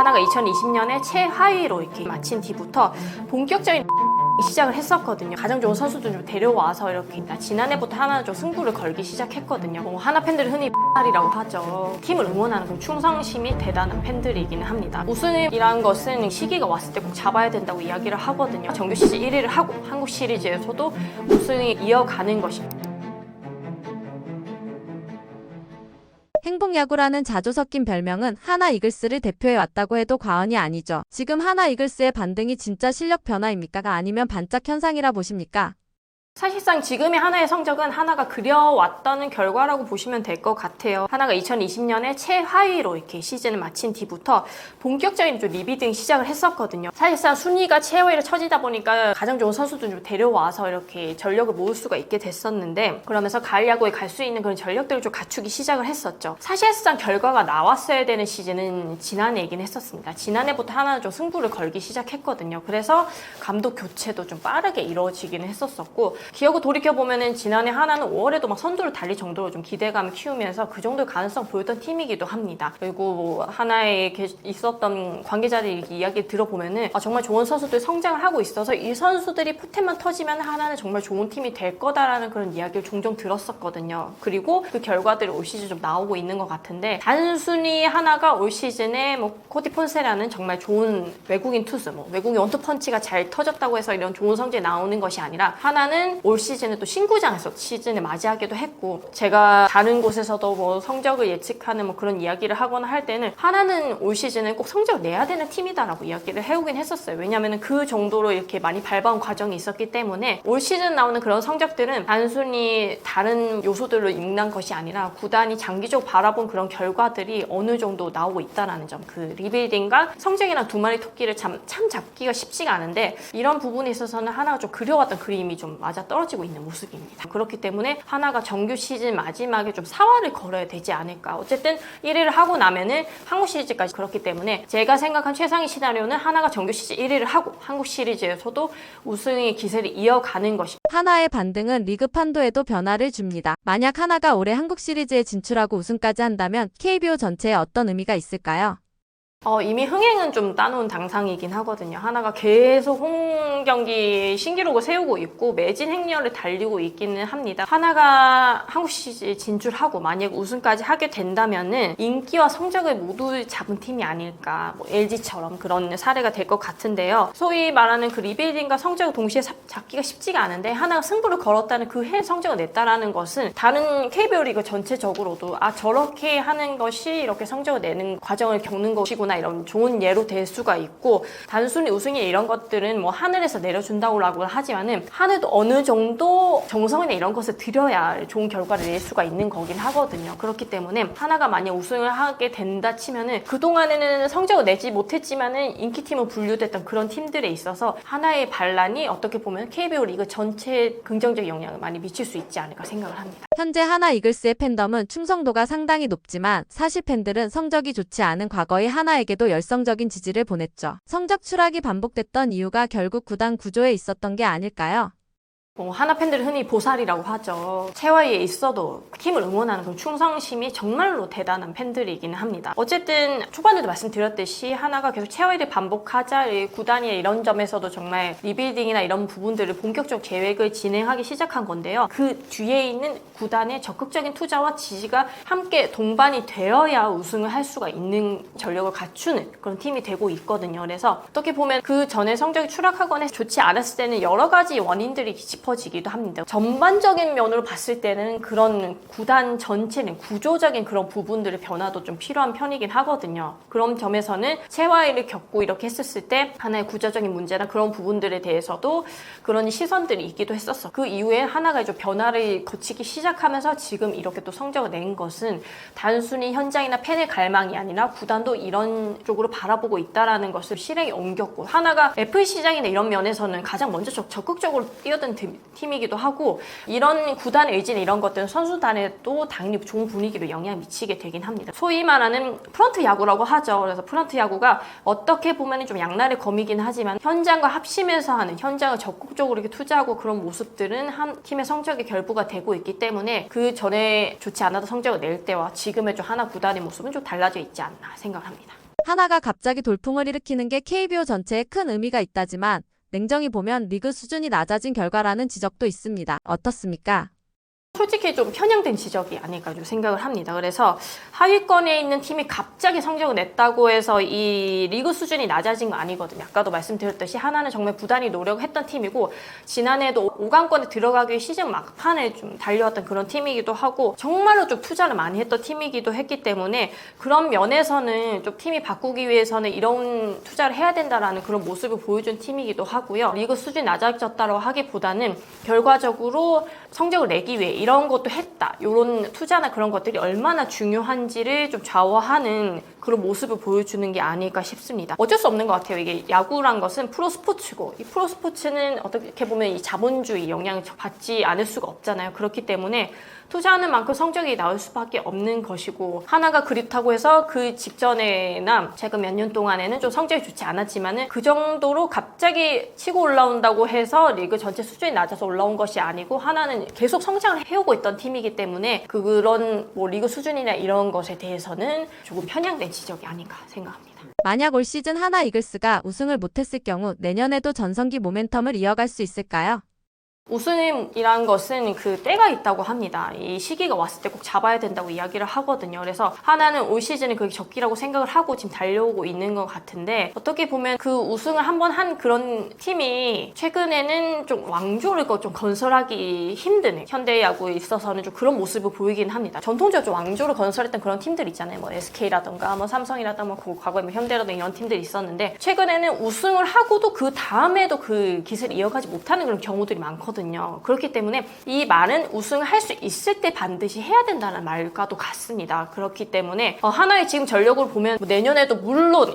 하나가 2020년에 최하위로 이렇게 마친 뒤부터 본격적인 시작을 했었거든요. 가장 좋은 선수들 좀 데려와서 이렇게 지난해부터 하나는 좀 승부를 걸기 시작했거든요. 하나 팬들은 흔히 이라고 하죠. 팀을 응원하는 그 충성심이 대단한 팬들이기는 합니다. 우승이란 것은 시기가 왔을 때 꼭 잡아야 된다고 이야기를 하거든요. 정규 시즌 1위를 하고 한국 시리즈에서도 우승이 이어가는 것입니다. 행복야구라는 자주 섞인 별명은 하나 이글스를 대표해 왔다고 해도 과언이 아니죠. 지금 하나 이글스의 반등이 진짜 실력 변화입니까? 아니면 반짝 현상이라 보십니까? 사실상 지금의 하나의 성적은 하나가 그려왔다는 결과라고 보시면 될 것 같아요. 하나가 2020년에 최하위로 이렇게 시즌을 마친 뒤부터 본격적인 좀 리비딩 시작을 했었거든요. 사실상 순위가 최하위를 처지다 보니까 가장 좋은 선수들 좀 데려와서 이렇게 전력을 모을 수가 있게 됐었는데, 그러면서 가을 야구에 갈 수 있는 그런 전력들을 좀 갖추기 시작을 했었죠. 사실상 결과가 나왔어야 되는 시즌은 지난해이긴 했었습니다. 지난해부터 하나는 좀 승부를 걸기 시작했거든요. 그래서 감독 교체도 좀 빠르게 이루어지기는 했었었고, 기억을 돌이켜보면은 지난해 하나는 5월에도 막 선두를 달릴 정도로 좀 기대감을 키우면서 그 정도의 가능성 보였던 팀이기도 합니다. 그리고 뭐 하나에 있었던 관계자들 이야기 들어보면은 정말 좋은 선수들 성장을 하고 있어서 이 선수들이 포텐만 터지면 하나는 정말 좋은 팀이 될 거다라는 그런 이야기를 종종 들었었거든요. 그리고 그 결과들이 올 시즌 좀 나오고 있는 것 같은데, 단순히 하나가 올 시즌에 뭐 코디 폰세라는 정말 좋은 외국인 투수, 뭐 외국인 원투펀치가 잘 터졌다고 해서 이런 좋은 성적이 나오는 것이 아니라, 하나는 올 시즌에 또 신구장에서 시즌을 맞이하기도 했고, 제가 다른 곳에서도 뭐 성적을 예측하는 뭐 그런 이야기를 하거나 할 때는 하나는 올 시즌에 꼭 성적을 내야 되는 팀이다라고 이야기를 해오긴 했었어요. 왜냐하면 그 정도로 이렇게 많이 밟아온 과정이 있었기 때문에 올 시즌 나오는 그런 성적들은 단순히 다른 요소들로 읽는 것이 아니라 구단이 장기적으로 바라본 그런 결과들이 어느 정도 나오고 있다는 점, 그 리빌딩과 성적이랑 두 마리 토끼를 참 잡기가 쉽지가 않은데, 이런 부분에 있어서는 하나가 좀 그려왔던 그림이 좀 맞아 떨어지고 있는 모습입니다. 그렇기 때문에 하나가 정규 시즌 마지막에 좀 사활을 걸어야 되지 않을까. 어쨌든 1위를 하고 나면은 한국 시리즈까지, 그렇기 때문에 제가 생각한 최상의 시나리오는 하나가 정규 시즌 1위를 하고 한국 시리즈에서도 우승의 기세를 이어가는 것이. 하나의 반등은 리그 판도에도 변화를 줍니다. 만약 하나가 올해 한국 시리즈에 진출하고 우승까지 한다면 KBO 전체에 어떤 의미가 있을까요? 이미 흥행은 좀 따놓은 당상이긴 하거든요. 하나가 계속 홈 경기 신기록을 세우고 있고 매진 행렬을 달리고 있기는 합니다. 하나가 한국 시리즈에 진출하고 만약 우승까지 하게 된다면은 인기와 성적을 모두 잡은 팀이 아닐까, 뭐 LG처럼 그런 사례가 될 것 같은데요. 소위 말하는 그 리빌딩과 성적을 동시에 잡기가 쉽지가 않은데, 하나가 승부를 걸었다는 그 해 성적을 냈다라는 것은 다른 KBO 리그 전체적으로도 저렇게 하는 것이 이렇게 성적을 내는 과정을 겪는 것이구나, 이런 좋은 예로 될 수가 있고, 단순히 우승이 이런 것들은 뭐 하늘에서 내려준다고 하지만은 하늘도 어느 정도 정성이나 이런 것을 들여야 좋은 결과를 낼 수가 있는 거긴 하거든요. 그렇기 때문에 하나가 만약 우승을 하게 된다 치면은 그동안에는 성적을 내지 못했지만은 인기팀으로 분류됐던 그런 팀들에 있어서 하나의 반란이 어떻게 보면 KBO 리그 전체에 긍정적 영향을 많이 미칠 수 있지 않을까 생각을 합니다. 현재 하나 이글스의 팬덤은 충성도가 상당히 높지만 사실 팬들은 성적이 좋지 않은 과거의 하나에게도 열성적인 지지를 보냈죠. 성적 추락이 반복됐던 이유가 결국 구단 구조에 있었던 게 아닐까요? 하나 팬들은 흔히 보살이라고 하죠. 최하위에 있어도 팀을 응원하는 그 충성심이 정말로 대단한 팬들이긴 합니다. 어쨌든 초반에도 말씀드렸듯이 하나가 계속 최하위를 반복하자, 구단이 이런 점에서도 정말 리빌딩이나 이런 부분들을 본격적 계획을 진행하기 시작한 건데요. 그 뒤에 있는 구단의 적극적인 투자와 지지가 함께 동반이 되어야 우승을 할 수가 있는 전력을 갖추는 그런 팀이 되고 있거든요. 그래서 어떻게 보면 그 전에 성적이 추락하거나 좋지 않았을 때는 여러 가지 원인들이 짚어지기도 합니다. 전반적인 면으로 봤을 때는 그런 구단 전체는 구조적인 그런 부분들의 변화도 좀 필요한 편이긴 하거든요. 그런 점에서는 최하위를 겪고 이렇게 했었을 때 하나의 구조적인 문제나 그런 부분들에 대해서도 그런 시선들이 있기도 했었어. 그 이후에 하나가 좀 변화를 거치기 시작하면서 지금 이렇게 또 성적을 낸 것은 단순히 현장이나 팬의 갈망이 아니라 구단도 이런 쪽으로 바라보고 있다라는 것을 실행에 옮겼고, 하나가 FA 시장이나 이런 면에서는 가장 먼저 적극적으로 뛰어든 팀이기도 하고, 이런 구단의 의지나 이런 것들은 선수단에도 당연히 좋은 분위기로 영향을 미치게 되긴 합니다. 소위 말하는 프런트 야구라고 하죠. 그래서 프런트 야구가 어떻게 보면 좀 양날의 검이긴 하지만 현장과 합심해서 하는, 현장을 적극적으로 이렇게 투자하고 그런 모습들은 한 팀의 성적의 결부가 되고 있기 때문에 그 전에 좋지 않아도 성적을 낼 때와 지금의 좀 하나 구단의 모습은 좀 달라져 있지 않나 생각합니다. 하나가 갑자기 돌풍을 일으키는 게 KBO 전체에 큰 의미가 있다지만 냉정히 보면 리그 수준이 낮아진 결과라는 지적도 있습니다. 어떻습니까? 솔직히 좀 편향된 지적이 아닐까 좀 생각을 합니다. 그래서 하위권에 있는 팀이 갑자기 성적을 냈다고 해서 이 리그 수준이 낮아진 거 아니거든요. 아까도 말씀드렸듯이 하나는 정말 부단히 노력했던 팀이고 지난해에도 5강권에 들어가기 위해 시즌 막판에 좀 달려왔던 그런 팀이기도 하고 정말로 좀 투자를 많이 했던 팀이기도 했기 때문에 그런 면에서는 좀 팀이 바꾸기 위해서는 이런 투자를 해야 된다라는 그런 모습을 보여준 팀이기도 하고요. 리그 수준이 낮아졌다고 하기보다는 결과적으로 성적을 내기 위해 이런 것도 했다. 이런 투자나 그런 것들이 얼마나 중요한지를 좀 좌우하는 그런 모습을 보여주는 게 아닐까 싶습니다. 어쩔 수 없는 것 같아요. 이게 야구란 것은 프로스포츠고 이 프로스포츠는 어떻게 보면 이 자본주의 영향을 받지 않을 수가 없잖아요. 그렇기 때문에 투자하는 만큼 성적이 나올 수밖에 없는 것이고 하나가 그렇다고 해서 그 직전에나 최근 몇 년 동안에는 좀 성적이 좋지 않았지만은 그 정도로 갑자기 치고 올라온다고 해서 리그 전체 수준이 낮아서 올라온 것이 아니고 하나는 계속 성장을 해오고 있던 팀이기 때문에 그런 뭐 리그 수준이나 이런 것에 대해서는 조금 편향된 지적이 아닌가 생각합니다. 만약 올 시즌 하나 이글스가 우승을 못했을 경우 내년에도 전성기 모멘텀을 이어갈 수 있을까요? 우승이란 것은 그 때가 있다고 합니다. 이 시기가 왔을 때 꼭 잡아야 된다고 이야기를 하거든요. 그래서 하나는 올 시즌은 그게 적기라고 생각을 하고 지금 달려오고 있는 것 같은데 어떻게 보면 그 우승을 한번 한 그런 팀이 최근에는 좀 왕조를 좀 건설하기 힘든 현대야구에 있어서는 좀 그런 모습을 보이긴 합니다. 전통적으로 좀 왕조를 건설했던 그런 팀들 있잖아요. 뭐 SK라던가 뭐 삼성이라던가 뭐 과거에 뭐 현대라던가 이런 팀들이 있었는데 최근에는 우승을 하고도 그 다음에도 그 기세를 이어가지 못하는 그런 경우들이 많거든요. 그렇기 때문에 이 말은 우승을 할 수 있을 때 반드시 해야 된다는 말과도 같습니다. 그렇기 때문에 하나의 지금 전력을 보면 내년에도 물론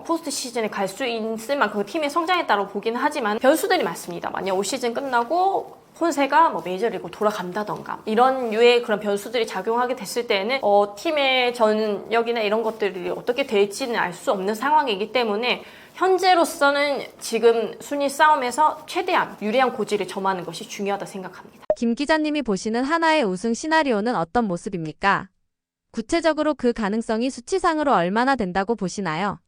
포스트 시즌에 갈 수 있을 만큼 팀의 성장에 따라 보기는 하지만 변수들이 많습니다. 만약 올 시즌 끝나고 혼세가 뭐 메이저리그 돌아간다던가 이런 류의 그런 변수들이 작용하게 됐을 때는 팀의 전력이나 이런 것들이 어떻게 될지는 알 수 없는 상황이기 때문에 현재로서는 지금 순위 싸움에서 최대한 유리한 고지를 점하는 것이 중요하다 생각합니다. 김 기자님이 보시는 하나의 우승 시나리오는 어떤 모습입니까? 구체적으로 그 가능성이 수치상으로 얼마나 된다고 보시나요?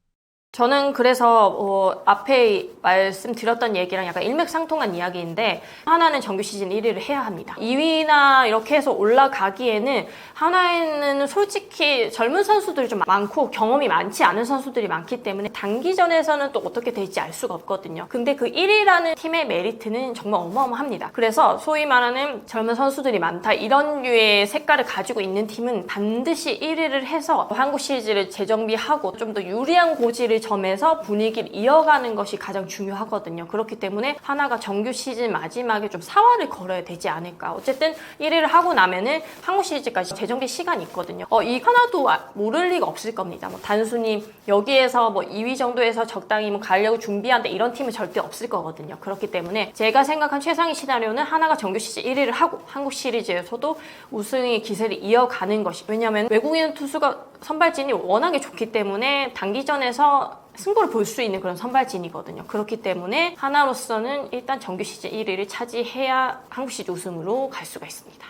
저는 그래서 앞에 말씀드렸던 얘기랑 약간 일맥상통한 이야기인데 하나는 정규 시즌 1위를 해야 합니다. 2위나 이렇게 해서 올라가기에는 하나에는 솔직히 젊은 선수들이 좀 많고 경험이 많지 않은 선수들이 많기 때문에 단기전에서는 또 어떻게 될지 알 수가 없거든요. 근데 그 1위라는 팀의 메리트는 정말 어마어마합니다. 그래서 소위 말하는 젊은 선수들이 많다 이런 류의 색깔을 가지고 있는 팀은 반드시 1위를 해서 한국 시리즈를 재정비하고 좀 더 유리한 고지를 점에서 분위기를 이어가는 것이 가장 중요하거든요. 그렇기 때문에 하나가 정규 시즌 마지막에 좀 사활을 걸어야 되지 않을까. 어쨌든 1위를 하고 나면은 한국 시리즈까지 재정비 시간이 있거든요. 이 하나도 모를 리가 없을 겁니다. 뭐 단순히 여기에서 뭐 2위 정도에서 적당히 뭐 가려고 준비한다 이런 팀은 절대 없을 거거든요. 그렇기 때문에 제가 생각한 최상의 시나리오는 하나가 정규 시즌 1위를 하고 한국 시리즈에서도 우승의 기세를 이어가는 것이 왜냐하면 외국인 투수가 선발진이 워낙에 좋기 때문에 단기전에서 승부를 볼 수 있는 그런 선발진이거든요. 그렇기 때문에 하나로서는 일단 정규 시즌 1위를 차지해야 한국 시리즈 우승으로 갈 수가 있습니다.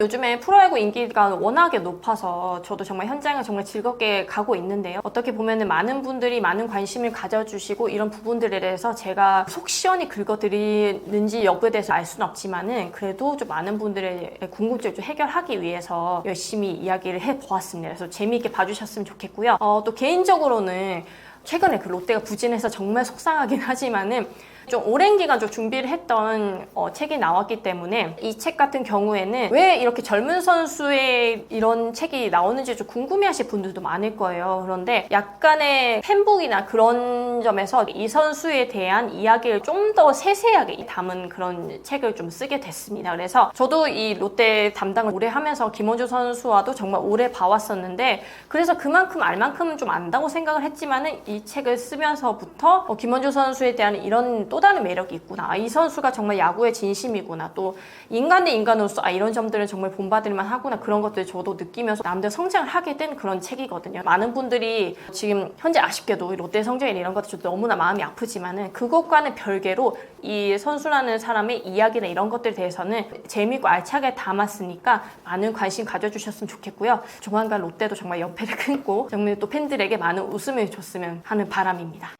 요즘에 프로야구 인기가 워낙에 높아서 저도 정말 현장을 정말 즐겁게 가고 있는데요. 어떻게 보면은 많은 분들이 많은 관심을 가져주시고 이런 부분들에 대해서 제가 속 시원히 긁어드리는지 여부에 대해서 알 수는 없지만은 그래도 좀 많은 분들의 궁금증을 좀 해결하기 위해서 열심히 이야기를 해보았습니다. 그래서 재미있게 봐주셨으면 좋겠고요. 또 개인적으로는 최근에 그 롯데가 부진해서 정말 속상하긴 하지만은 좀 오랜 기간 좀 준비를 했던 책이 나왔기 때문에 이 책 같은 경우에는 왜 이렇게 젊은 선수의 이런 책이 나오는지 좀 궁금해하실 분들도 많을 거예요. 그런데 약간의 팬북이나 그런 점에서 이 선수에 대한 이야기를 좀 더 세세하게 담은 그런 책을 좀 쓰게 됐습니다. 그래서 저도 이 롯데 담당을 오래 하면서 김원주 선수와도 정말 오래 봐왔었는데 그래서 그만큼 알 만큼 좀 안다고 생각을 했지만은 이 책을 쓰면서부터 김원주 선수에 대한 이런 또 또 다른 매력이 있구나. 이 선수가 정말 야구의 진심이구나. 또 인간 대 인간으로서 이런 점들은 정말 본받을만 하구나. 그런 것들 저도 느끼면서 나름대로 성장을 하게 된 그런 책이거든요. 많은 분들이 지금 현재 아쉽게도 롯데 성적이나 이런 것들 저도 너무나 마음이 아프지만은 그것과는 별개로 이 선수라는 사람의 이야기나 이런 것들에 대해서는 재미있고 알차게 담았으니까 많은 관심 가져주셨으면 좋겠고요. 조만간 롯데도 정말 연패를 끊고 정말 또 팬들에게 많은 웃음을 줬으면 하는 바람입니다.